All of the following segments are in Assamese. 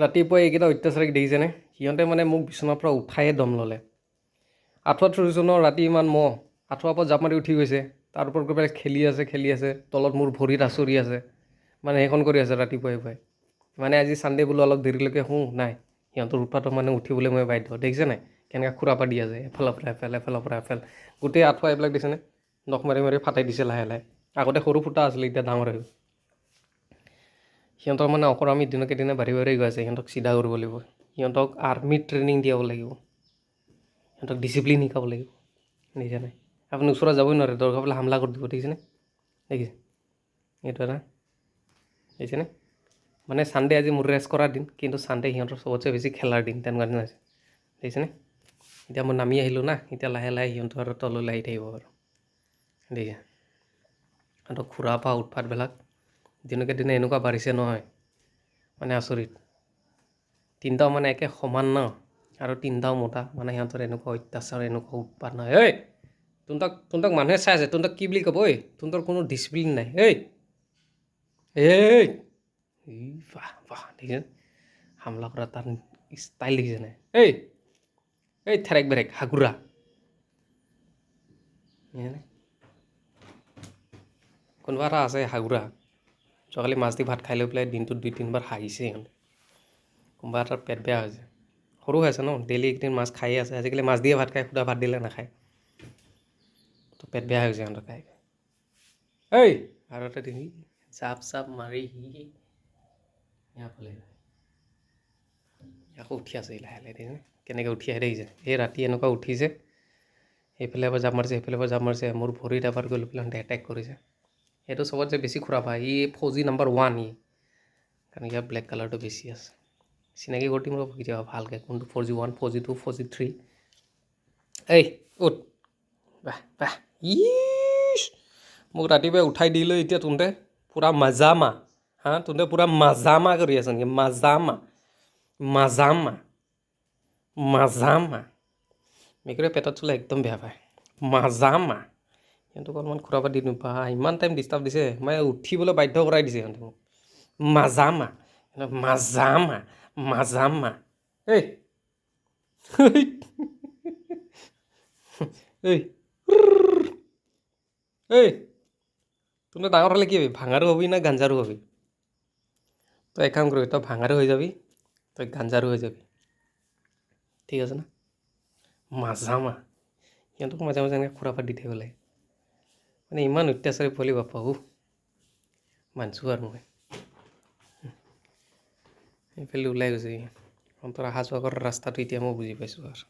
ৰাতিপুৱা এইকেইটা অত্যাচাৰিক দেখিছেনে? সিহঁতে মানে মোক বিচনাৰ পৰা উঠায়ে দম ল'লে। আঁঠুৱাত থৈছোঁ ন, ৰাতি ইমান মহ, আঁঠুৱাৰ পৰা জাপ মাৰি উঠি গৈছে। তাৰ ওপৰত গৈ পেলাই খেলি আছে, তলত মোৰ ভৰিত আঁচুৰি আছে। মানে সেইখন কৰি আছে ৰাতিপুৱাই পুৱাই। মানে আজি ছানডে বোলো অলপ দেৰিলৈকে শুওঁ, নাই। সিহঁতৰ উৎপাতত মানে উঠিবলৈ মই বাধ্য। দেখিছে নাই কেনেকৈ খুৰাপা দি আছে, এফালৰ পৰা এফাল, এফালৰ পৰা এফাল। গোটেই আঁঠুৱা এইবিলাক দিছেনে, নখ মাৰি মাৰি ফাটাই দিছে লাহে লাহে। আগতে সৰু ফুটা আছিলে, এতিয়া ডাঙৰ হৈ গ'ল। সিহঁতৰ মানে অকৰামি দিনকে দিনে বাঢ়ি বাঢ়ি গৈ আছে। সিহঁতক চিধা কৰিব লাগিব। সিহঁতক আৰ্মিত ট্ৰেইনিং দিয়াব লাগিব। সিহঁতক ডিচিপ্লিন শিকাব লাগিব। দেখিছে নাই? আপুনি ওচৰত যাবই নোৱাৰে, দৰকাৰ হ'লে হামলা কৰি দিব। দেখিছেনে? দেখিছে? এইটো এটা দেখিছেনে? মানে ছানডে আজি মোৰ ৰেষ্ট কৰাৰ দিন, কিন্তু ছানডে সিহঁতৰ চবতছে বেছি খেলাৰ দিন, তেনেকুৱা দিন আছে। দেখিছেনে? এতিয়া মই নামি আহিলোঁ না, এতিয়া লাহে লাহে সিহঁতৰ আৰু তললৈ আহি থাকিব আৰু। দেখিছে? সিহঁতক খুৰা পা উৎপাতবিলাক দিনকে দিনে এনেকুৱা বাঢ়িছে নহয়, মানে আচৰিত। তিনিটাও মানে একে সমান ন, আৰু তিনিটাও মতা, মানে সিহঁতৰ এনেকুৱা অত্যাচাৰ, এনেকুৱা উৎপাত নহয়। ঐ তহঁতক মানুহে চাই আছে, তহঁতক কি বুলি ক'ব? ঐ তহঁতৰ কোনো ডিচিপ্লিন নাই। এই বাহ বাহ, দেখিছেনে? হামলা কৰা তাৰ ষ্টাইল দেখিছেনে? এই থেৰেক বেৰেক হাগুৰা। কোনোবা এটা আছে হাগুৰা, যোৱাকালি মাছ দি ভাত খাই লৈ পেলাই দিনটোত 2-3 বাৰ হাগিছে সিহঁতে। কোনোবা এটাৰ পেট বেয়া হৈছে, সৰু হৈ আছে ন, ডেইলি একদিন মাছ খায়ে আছে। আজিকালি মাছ দিয়ে ভাত খায়, সুদা ভাত দিলে নাখায়। তো পেট বেয়া হৈছে সিহঁতৰ খাই। আৰু এটা দিবি জাপ চাপ মাৰি সি ফালে আকৌ উঠি আছে লাহে লাহে। দেখিছেনে কেনেকৈ উঠি আহে? দেখিছে? এই ৰাতি এনেকুৱা উঠিছে, সেইফালে এবাৰ জাপ মাৰিছে, সেইফালে এবাৰ জাপ মাৰিছে। মোৰ ভৰিত এবাৰ গৈ লৈ পেলাই এটেক কৰিছে। সেইটো চবতছে বেছি খুৰাপা। ই ফৌজি নম্বৰ 1 ই, কাৰণ ইয়াৰ ব্লেক কালাৰটো বেছি আছে। চিনাকি কৰি দিম ৰ'ব কেতিয়াবা ভালকৈ, কোনটো ফৌজি 1, ফৌজি 2, ফৌজি 3। উঠ বাহ বাহ। মোক ৰাতিপুৱাই উঠাই দি লৈ এতিয়া তহঁতে পূৰা মাজামা, তহঁতে পূৰা মাজামা কৰি আছ নেকি? মাজামা। মেকুৰীয়ে পেটত চুলে একদম বেয়া পায়। মাজামা। সিহঁতক অলপমান খুৰাপা দি দিওঁ। বা ইমান টাইম ডিষ্টাৰ্ব দিছে, মানে উঠিবলৈ বাধ্য কৰাই দিছে সিহঁতে মোক। মাজামা। এই তহঁতে ডাঙৰ হ'লে কি হবি? ভাঙাৰু হবি না গাঞ্জাৰু হবি? তই এক কাম কৰিবি, তই ভাঙাৰু হৈ যাবি, তই গাঞ্জাৰু হৈ যাবি। ঠিক আছে না? মাজামা। সিহঁতক মাজে মাজে এনেকৈ খুৰাপা দি থাকিব লাগে। মানে ইমান অত্যাচাৰী পোৱালি বাপা মানিছোঁ আৰু মই। এইফালে ওলাই গৈছে সি। সিহঁতৰ অহা যোৱা কৰাৰ ৰাস্তাটো এতিয়া মই বুজি পাইছোঁ আৰু।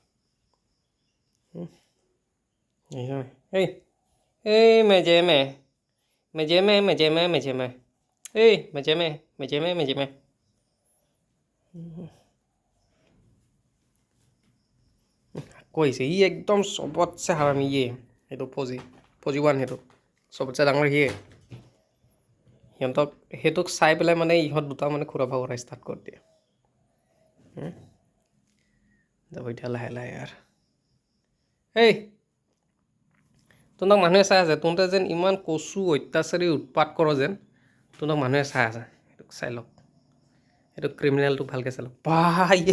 মেজেমে। কৈছে ই একদম চবতছে হাৰামি ইয়ে, সেইটো ফৌজি 1 সেইটো চবতছে ডাঙৰ সিয়ে। সিহঁতক সেইটোক চাই পেলাই মানে ইহঁত দুটা মানে খুৰাপা কৰা ষ্টাৰ্ট কৰি দিয়ে। যাব এতিয়া লাহে লাহে আৰু। তহঁতক মানুহে চাই আছে, তহঁতে যেন ইমান কচু অত্যাচাৰী উৎপাত কৰ যেন, তহঁতক মানুহে চাই আছে। সেইটোক চাই লওক, সেইটো ক্ৰিমিনেলটোক ভালকৈ চাই লওক।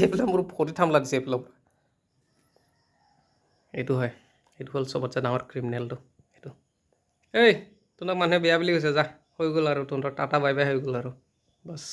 এইফালে মোৰ ভৰিত হামলা দিছে এইফালৰ পৰা। এইটো হয়, এইটো হ'ল চবতছে ডাঙৰ ক্ৰিমিনেলটো এইটো। তহঁতক মানুহে বেয়া বুলি কৈছে, যা হৈ গ'ল আৰু তহঁতৰ টাটা বাই বাই হৈ গ'ল আৰু বাছ।